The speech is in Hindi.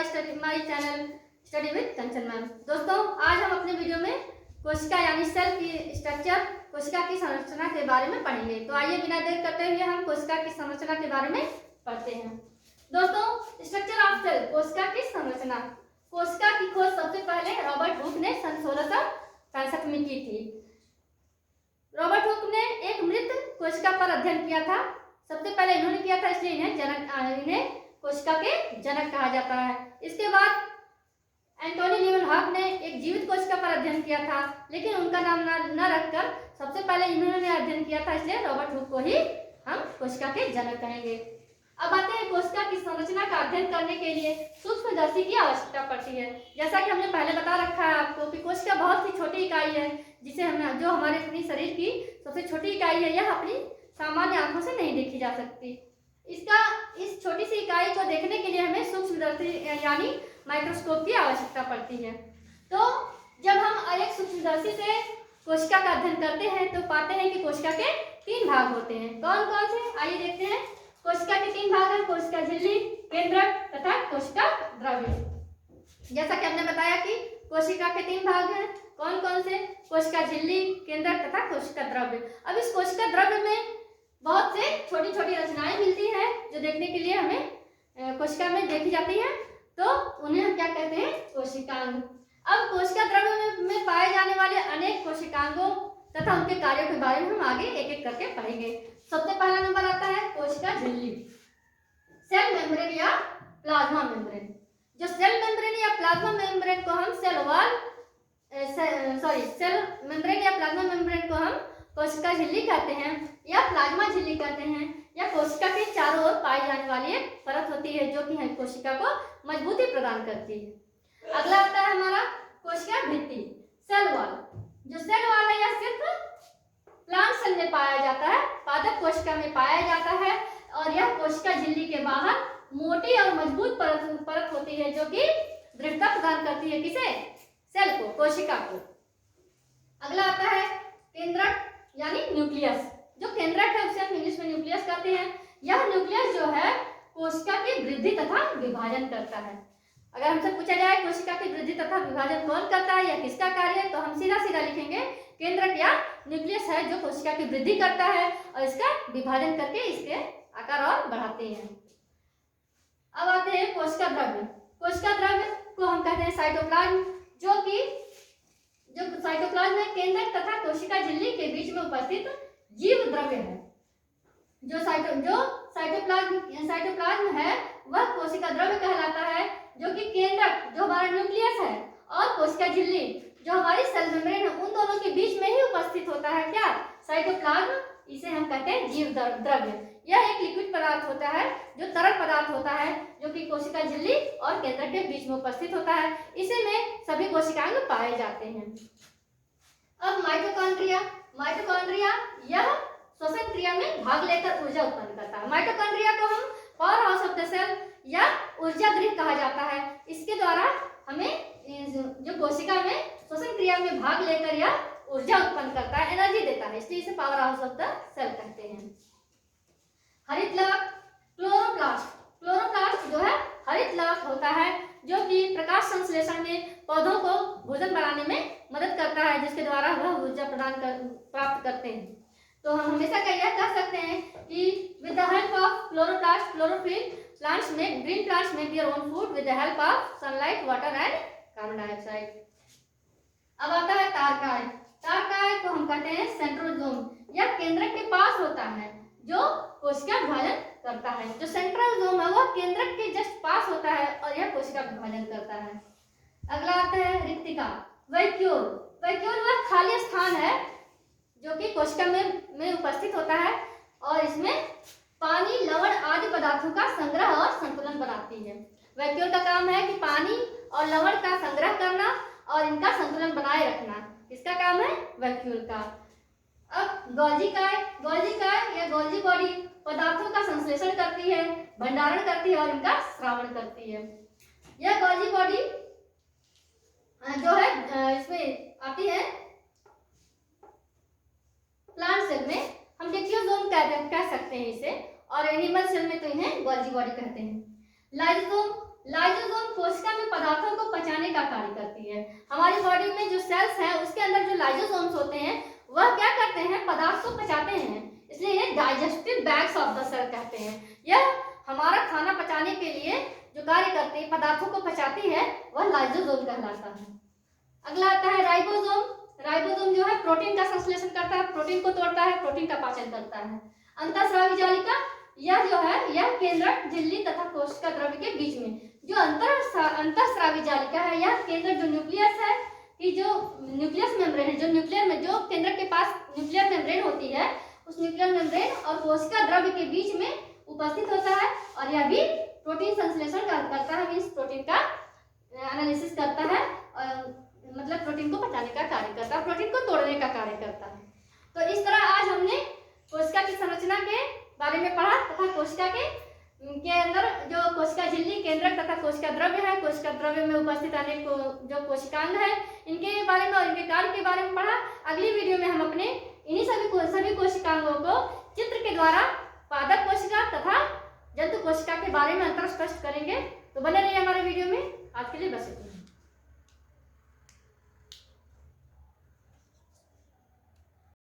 My channel study with Kanchan ma'am. दोस्तों, आज हम अपने वीडियो में कोशिका यानी सेल की स्ट्रक्चर, कोशिका की संरचना के बारे में पढ़ेंगे। तो आइए बिना देर करते हुए हम कोशिका की संरचना के बारे में पढ़ते हैं। दोस्तों, स्ट्रक्चर ऑफ सेल, कोशिका की संरचना। कोशिका की खोज सबसे पहले रॉबर्ट हुक ने सन 1665 में की थी। रॉबर्ट हुक ने एक मृत कोशिका पर अध्ययन किया था। सबसे पहले इन्होंने किया था, इसलिए इन्हें कोशिका के जनक कहा जाता है। इसके बाद एंटोनी ल्यूवेनहॉक ने एक जीवित कोशिका पर अध्ययन किया था, लेकिन उनका नाम न रखकर सबसे पहले इन्होंने अध्ययन किया था, इसलिए रॉबर्ट हुक को ही हम कोशिका के जनक कहेंगे। अब आते हैं, कोशिका की संरचना का अध्ययन करने के लिए सूक्ष्मदर्शी की आवश्यकता पड़ती है। जैसा कि हमने पहले बता रखा है आपको कि कोशिका बहुत ही छोटी इकाई है, जो हमारे अपनी शरीर की सबसे छोटी इकाई है। यह अपनी सामान्य आंखों से नहीं देखी जा सकती। इस छोटी सी इकाई को देखने के लिए हमें सूक्ष्मदर्शी यानी माइक्रोस्कोप की आवश्यकता पड़ती है। तो जब हम एक सूक्ष्मदर्शी से कोशिका का अध्ययन करते हैं तो पाते हैं कि कोशिका के 3 भाग होते हैं। कौन कौन से, आइए देखते हैं। कोशिका के 3 भाग हैं, कोशिका झिल्ली, केंद्रक तथा कोशिका द्रव्य। जैसा कि हमने बताया कि कोशिका के 3 भाग हैं। कौन कौन से? कोशिका झिल्ली, केंद्रक तथा कोशिका द्रव्य। अब इस कोशिका द्रव्य में बहुत से छोटी छोटी रचनाएं मिलती हैं जो देखने के लिए हमें कोशिका में देखी जाती है, तो उन्हें हम क्या कहते हैं? कोशिकांग। अब कोशिका द्रव्य में पाए जाने वाले अनेक कोशिकांगों तथा उनके कार्यों के बारे में हम आगे एक एक करके पढ़ेंगे। सबसे पहला नंबर आता है कोशिका झिल्ली, सेल मेम्ब्रेन या प्लाज्मा मेम्ब्रेन। जो सेल मेम्ब्रेन या प्लाज्मा मेम्ब्रेन को हम सेल मेम्ब्रेन या प्लाज्मा मेम्ब्रेन को हम कोशिका झिल्ली कहते हैं या प्लाज्मा झिल्ली कहते हैं। यह कोशिका के चारों ओर पाई जाने वाली एक परत होती है जो कि कोशिका को मजबूती प्रदान करती है। अगला आता है हमारा कोशिका भित्ति, सेल वॉल। जो सेल वॉल है यह सिर्फ प्लांट सेल में पाया जाता है, पादप कोशिका में पाया जाता है, और यह कोशिका झिल्ली के बाहर मोटी और मजबूत परत होती है जो कि दृढ़ता प्रदान करती है किसे? सेल को, कोशिका को। अगला आता है केंद्रक यानी न्यूक्लियस। जो केंद्रक है उसे हम इंग्लिश में न्यूक्लियस कहते हैं। यह न्यूक्लियस जो है कोशिका की वृद्धि तथा विभाजन करता है। अगर हमसे पूछा जाए कोशिका की वृद्धि तथा विभाजन कौन करता है या किसका कार्य है, तो हम सीधा सीधा लिखेंगे केंद्रक या न्यूक्लियस है जो कोशिका की वृद्धि करता है और इसका विभाजन करके इसके आकार और बढ़ाते हैं। अब आते हैं कोशिका द्रव्य। कोशिका द्रव्य को हम कहते हैं साइटोप्लाज्म, जो साइटोप्लाज्म में केंद्रक तथा कोशिका झिल्ली के बीच में उपस्थित जीव द्रव्य है। जो साइटोप्लाज्म है वह कोशिका द्रव्य कहलाता है, जो कि केंद्रक जो हमारा न्यूक्लियस है और कोशिका झिल्ली जो हमारी सेल मेम्ब्रेन है, उन दोनों के बीच में ही उपस्थित होता है क्या? साइटोप्लाज्म। इसे हम कहते हैं जीव द्रव्य। यह एक लिक्विड पदार्थ होता है, जो तरल पदार्थ होता है, जो कि कोशिका झिल्ली और केंद्रक के बीच में उपस्थित होता है। इसी में सभी कोशिकांग पाए जाते हैं। अब माइटोकॉन्ड्रिया। माइटोकॉन्ड्रिया यह श्वसन क्रिया में भाग लेकर ऊर्जा उत्पन्न करता है। माइटोकॉन्ड्रिया को हम power house of the cell या ऊर्जा गृह कहा जाता है। इसके द्वारा हमें जो कोशिका में श्वसन क्रिया में भाग लेकर यह ऊर्जा उत्पन्न करता है, एनर्जी देता है, इसलिए इसे power house of the cell कहते हैं। हरितलवक, क्लोरोप्लास्ट। क्लोरोप्लास्ट जो है हरितलवक होता है, जो कि प्रकाश संश्लेषण में पौधों को भोजन बनाने में मदद करता है, जिसके द्वारा वह ऊर्जा प्राप्त करते हैं। तो हम हमेशा यह कह सकते हैं कि with the help of chloroplast, chlorophyll plants make green plants make their own food with the help of sunlight, water and carbon dioxide. अब आता है तारकाय। तारकाय को हम कहते हैं सेंट्रोजोम। यह केंद्रक के पास होता है जो कोशिका विभाजन करता है। जो सेंट्रोजोम है वह केंद्रक के जस्ट पास होता है और यह कोशिका विभाजन करता है। अगला आता है रिक्तिका, वैक्यूल। वैक्यूल वह खाली स्थान है जो कि कोशिका में उपस्थित होता है और इसमें पानी, लवण आदि पदार्थों का संग्रह और संतुलन बनाती है। वैक्यूल का काम है कि पानी और लवण का संग्रह करना और इनका संतुलन बनाए रखना। किसका काम है? वैक्यूल का। अब गोल्जी काय या गोल्जी बॉडी पदार्थों का संश्लेषण करती है, भंडारण करती है और इनका श्रावण करती है। यह गोल्जी बॉडी जो है इसमें आती है प्लांट सेल में, हम डिक्टियोसोम कह सकते हैं इसे, और एनिमल सेल में तो इन्हें गोल्जी बॉडी कहते हैं। लाइसोसोम लाइसोसोम कोशिका में पदार्थों को पचाने का कार्य करती है। हमारी बॉडी में जो सेल्स हैं उसके अंदर जो लाइसोसोम्स होते हैं वह क्या करते हैं, पदार्थ को पचाते हैं, इसलिए ये digestive bags of the cell कहते हैं। यह हमारा खाना पचाने के लिए जो कार्य करती है, पदार्थों को पचाती है, वह लाइसोसोम कहलाता है। अगला आता है राइबोसोम। राइबोसोम जो है प्रोटीन का संश्लेषण करता है, प्रोटीन को तोड़ता है, प्रोटीन का पाचन करता है। अंतःस्रावी जालिका, यह जो है यह केंद्रक, झिल्ली तथा कोशिका द्रव्य के बीच में जो अंतःस्रावी जालिका है, यह केंद्र जो न्यूक्लियस है कि जो न्यूक्लियस मेम्ब्रेन है, जो न्यूक्लियर में जो केंद्र के पास न्यूक्लियर मेम्ब्रेन होती है, उस न्यूक्लियर मेम्ब्रेन और कोशिका द्रव्य के बीच में उपस्थित होता है और यह भी प्रोटीन संश्लेषण करता है, मीन्स प्रोटीन का एनालिसिस करता है और मतलब प्रोटीन को पचाने का कार्य करता है, प्रोटीन को तोड़ने का कार्य करता है। तो इस तरह आज हमने कोशिका की संरचना के बारे में पढ़ा तथा कोशिका के अंदर जो कोशिका झिल्ली, केंद्रक तथा कोशिका द्रव्य है, कोशिका द्रव्य में उपस्थित अनेक जो कोशिकांग है, इनके बारे में और इनके कार्य के बारे में पढ़ा। अगली वीडियो में हम अपने इन्हीं सभी कोशिकांगों को चित्र के द्वारा पादप कोशिका तथा जंतु कोशिका के बारे में अंतर स्पष्ट करेंगे। तो बने रहिए हमारे वीडियो में। आज के लिए बस इतना।